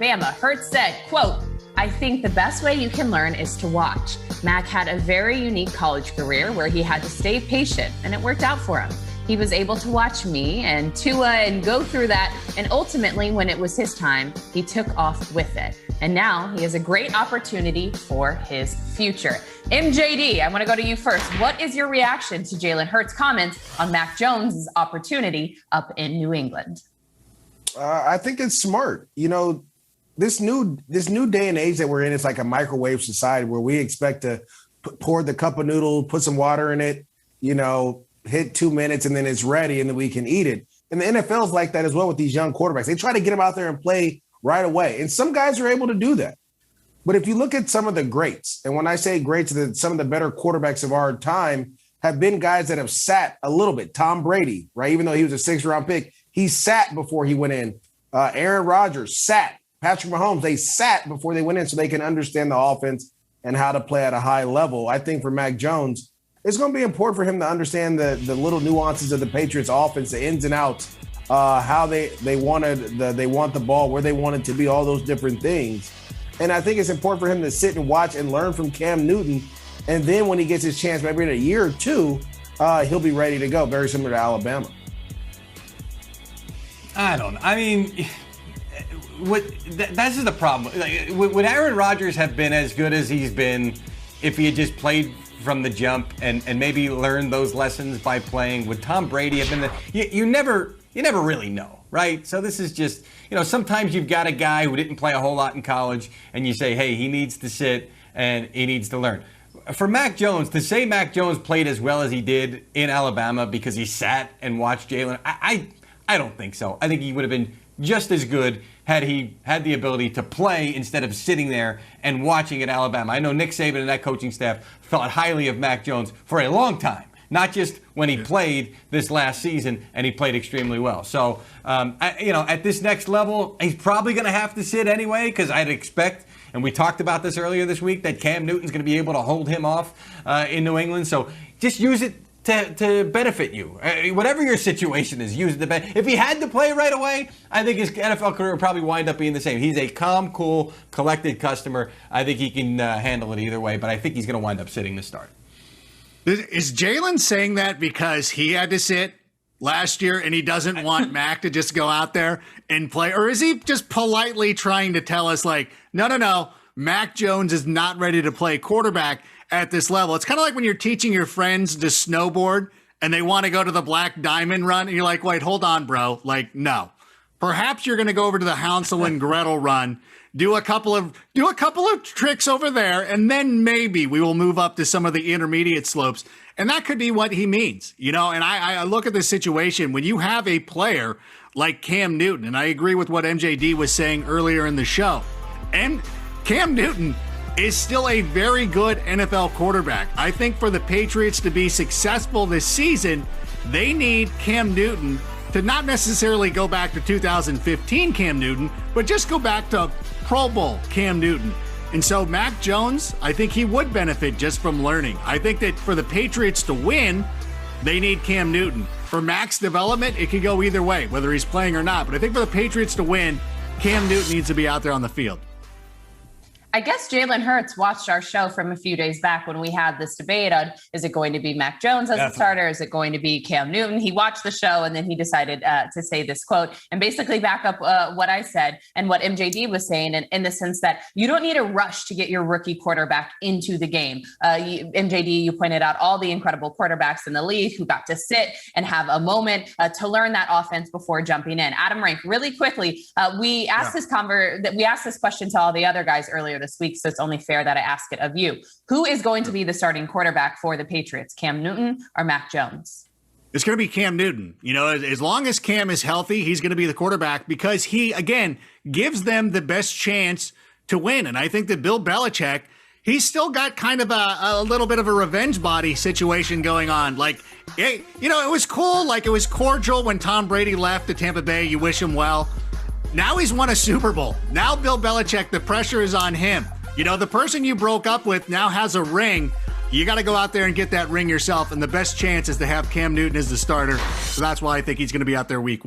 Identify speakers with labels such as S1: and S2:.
S1: Alabama. Hurst said, quote, "I think the best way you can learn is to watch. Mac had a very unique college career where he had to stay patient, and it worked out for him. He was able to watch me and Tua and go through that, and ultimately, when it was his time, he took off with it. And now he has a great opportunity for his future." MJD, I want to go to you first. What is your reaction to Jalen Hurts' comments on Mac Jones' opportunity up in New England?
S2: I think it's smart. You know, this new day and age that we're in, it's like a microwave society where we expect to pour the cup of noodle, put some water in it, you know, hit 2 minutes, and then it's ready, and then we can eat it. And the NFL is like that as well with these young quarterbacks. They try to get them out there and play right away. And some guys are able to do that. But if you look at some of the greats, and when I say greats, some of the better quarterbacks of our time have been guys that have sat a little bit. Tom Brady, right? Even though he was a 6th-round pick, he sat before he went in. Aaron Rodgers sat. Patrick Mahomes, they sat before they went in so they can understand the offense and how to play at a high level. I think for Mac Jones, it's going to be important for him to understand the little nuances of the Patriots offense, the ins and outs, how they want the ball, where they want it to be, all those different things. And I think it's important for him to sit and watch and learn from Cam Newton. And then when he gets his chance, maybe in a year or two, he'll be ready to go, very similar to Alabama.
S3: I don't know. I mean, that's just the problem. Like, would Aaron Rodgers have been as good as he's been if he had just played from the jump and maybe learned those lessons by playing? Would Tom Brady have been you never really know, right? So this is just, sometimes you've got a guy who didn't play a whole lot in college and you say, hey, he needs to sit and he needs to learn. For Mac Jones, to say Mac Jones played as well as he did in Alabama because he sat and watched Jalen, I don't think so. I think he would have been just as good had he had the ability to play instead of sitting there and watching at Alabama. I know Nick Saban and that coaching staff thought highly of Mac Jones for a long time, not just when he played this last season, and he played extremely well. So, at this next level, he's probably going to have to sit anyway, because I'd expect, and we talked about this earlier this week, that Cam Newton's going to be able to hold him off in New England. So just use it to benefit you. Whatever your situation is, use it to benefit. If he had to play right away, I think his NFL career would probably wind up being the same. He's a calm, cool, collected customer. I think he can handle it either way, but I think he's going to wind up sitting to start.
S4: Is Jalen saying that because he had to sit last year and he doesn't want Mac to just go out there and play? Or is he just politely trying to tell us, like, no, Mac Jones is not ready to play quarterback at this level? It's kind of like when you're teaching your friends to snowboard and they want to go to the Black Diamond run and you're like, wait, hold on, bro. Like, no. Perhaps you're going to go over to the Hansel and Gretel run, do a couple of tricks over there, and then maybe we will move up to some of the intermediate slopes. And that could be what he means, And I look at this situation when you have a player like Cam Newton, and I agree with what MJD was saying earlier in the show. And Cam Newton is still a very good NFL quarterback. I think for the Patriots to be successful this season, they need Cam Newton to not necessarily go back to 2015 Cam Newton, but just go back to Pro Bowl Cam Newton. And so Mac Jones, I think he would benefit just from learning. I think that for the Patriots to win, they need Cam Newton. For Mac's development, it could go either way, whether he's playing or not. But I think for the Patriots to win, Cam Newton needs to be out there on the field.
S1: I guess Jalen Hurts watched our show from a few days back when we had this debate on, is it going to be Mac Jones as a starter? Is it going to be Cam Newton? He watched the show and then he decided to say this quote and basically back up what I said and what MJD was saying in the sense that you don't need a rush to get your rookie quarterback into the game. MJD, you pointed out all the incredible quarterbacks in the league who got to sit and have a moment to learn that offense before jumping in. Adam Rank, really quickly, we asked this question to all the other guys earlier this week, so it's only fair that I ask it of you. Who is going to be the starting quarterback for the Patriots, Cam Newton or Mac Jones?
S4: It's going to be Cam Newton. As long as Cam is healthy, he's going to be the quarterback because he, again, gives them the best chance to win. And I think that Bill Belichick, he's still got kind of a little bit of a revenge body situation going on. Like, it was cool. Like, it was cordial when Tom Brady left to Tampa Bay. You wish him well. Now he's won a Super Bowl. Now Bill Belichick, the pressure is on him. The person you broke up with now has a ring. You got to go out there and get that ring yourself. And the best chance is to have Cam Newton as the starter. So that's why I think he's going to be out there week 1.